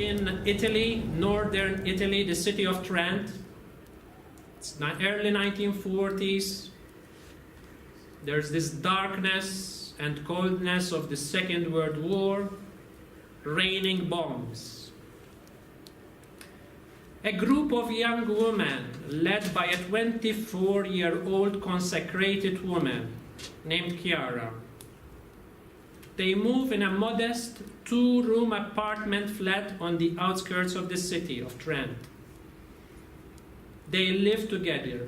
in Italy, northern Italy, the city of Trent. It's early 1940s. There's this darkness and coldness of the Second World War, raining bombs. A group of young women, led by a 24-year-old consecrated woman named Chiara. They move in a modest 2-room apartment flat on the outskirts of the city of Trent. They live together,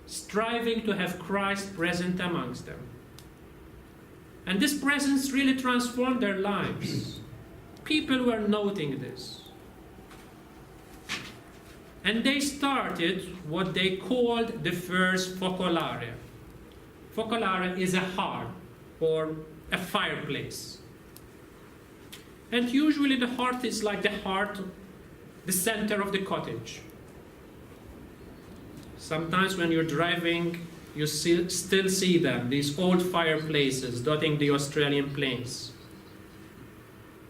striving to have Christ present amongst them. And this presence really transformed their lives. People were noting this. And they started what they called the first focolare. Focolare is a hearth or a fireplace. And usually the hearth is like the heart, the center of the cottage. Sometimes when you're driving, you still see them, these old fireplaces dotting the Australian plains.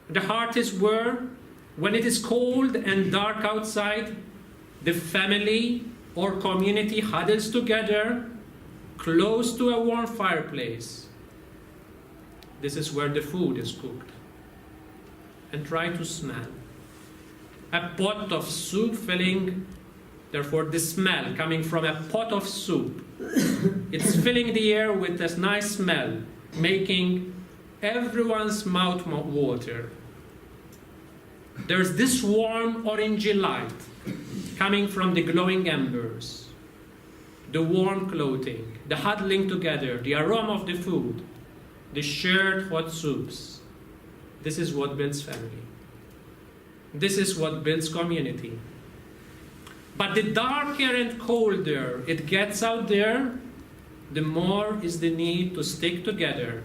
The hearth is where, when it is cold and dark outside, the family or community huddles together close to a warm fireplace. This is where the food is cooked. And try to smell. A pot of soup filling, therefore the smell coming from a pot of soup. It's filling the air with a nice smell, making everyone's mouth water. There's this warm orangey light coming from the glowing embers, the warm clothing, the huddling together, the aroma of the food, the shared hot soups. This is what builds family. This is what builds community. But the darker and colder it gets out there, the more is the need to stick together.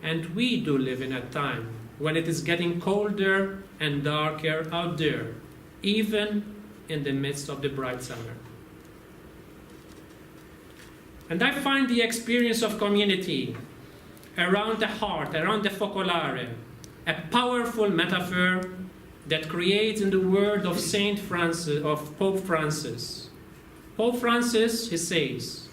And we do live in a time when it is getting colder and darker out there, even in the midst of the bright summer. And I find the experience of community around the heart, around the focolare, a powerful metaphor that creates in the word of Pope Francis. Pope Francis, he says,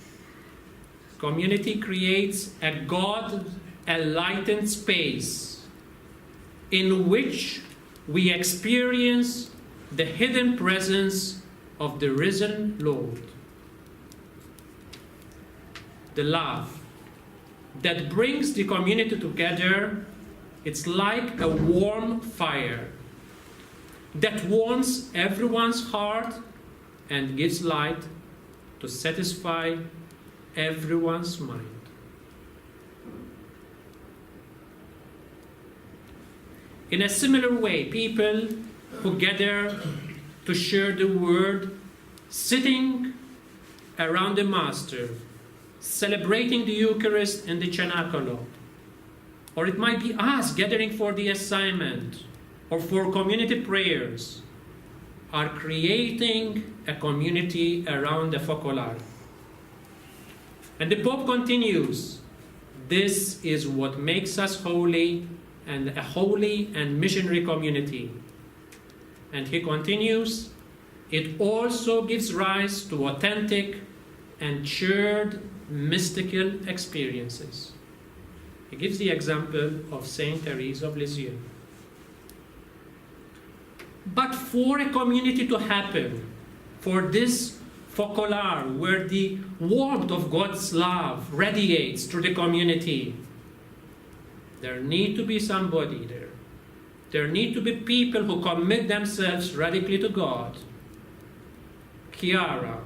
community creates a God-enlightened space in which we experience the hidden presence of the risen Lord. The love that brings the community together, it's like a warm fire that warms everyone's heart and gives light to satisfy everyone's mind. In a similar way, people who gather to share the word, sitting around the Master, celebrating the Eucharist in the Cenacolo, or it might be us gathering for the assignment or for community prayers, are creating a community around the focolare. And the Pope continues, this is what makes us holy and a holy and missionary community. And he continues, it also gives rise to authentic and shared mystical experiences. He gives the example of Saint Teresa of Lisieux. But for a community to happen, for this focolare where the warmth of God's love radiates through the community, there need to be somebody there. There need to be people who commit themselves radically to God. Chiara,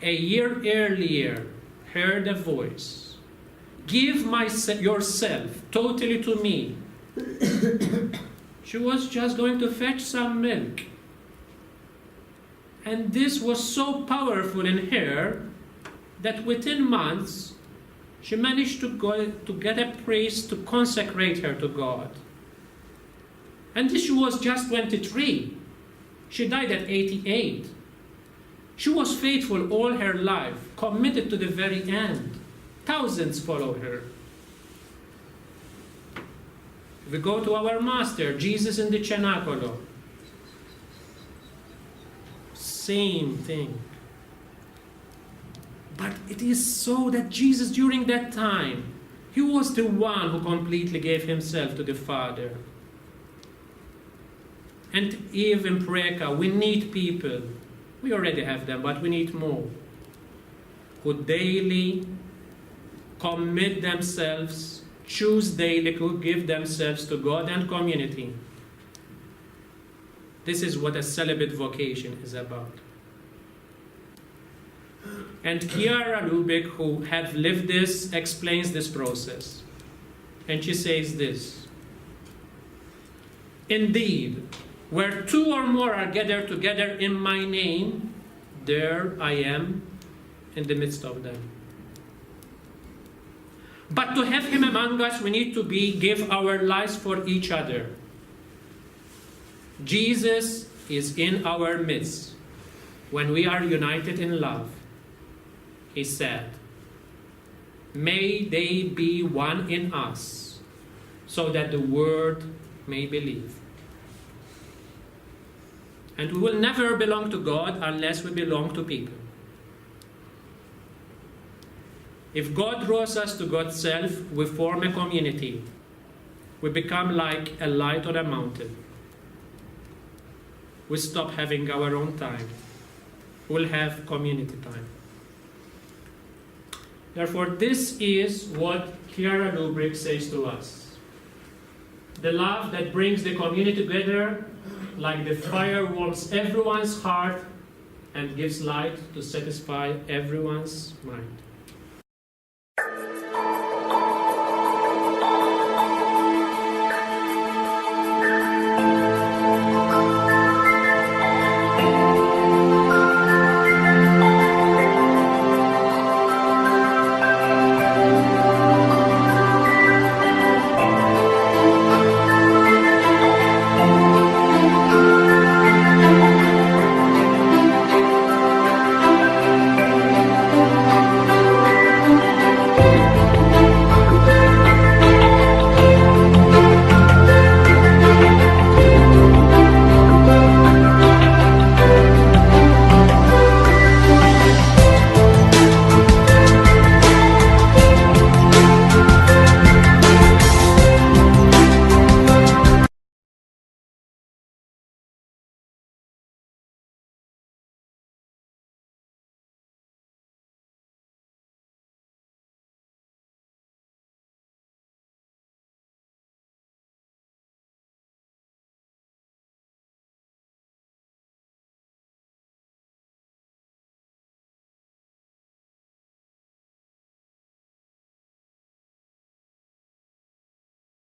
a year earlier, heard a voice. Give yourself totally to me. She was just going to fetch some milk. And this was so powerful in her that within months, she managed to get a priest to consecrate her to God. And she was just 23. She died at 88. She was faithful all her life, committed to the very end. Thousands followed her. We go to our Master, Jesus in the Cenacolo. Same thing. But it is so that Jesus, during that time, he was the one who completely gave himself to the Father. And even in Preca, we need people. We already have them, but we need more. Who daily commit themselves, choose daily to give themselves to God and community. This is what a celibate vocation is about. And Chiara Lubich, who had lived this, explains this process. And she says this: indeed, where two or more are gathered together in my name, there I am in the midst of them. But to have him among us, we need to give our lives for each other. Jesus is in our midst when we are united in love. He said, may they be one in us, so that the world may believe. And we will never belong to God unless we belong to people. If God draws us to God's self, we form a community. We become like a light on a mountain. We stop having our own time. We'll have community time. Therefore, this is what Chiara Lubich says to us. The love that brings the community together, like the fire warms everyone's heart and gives light to satisfy everyone's mind.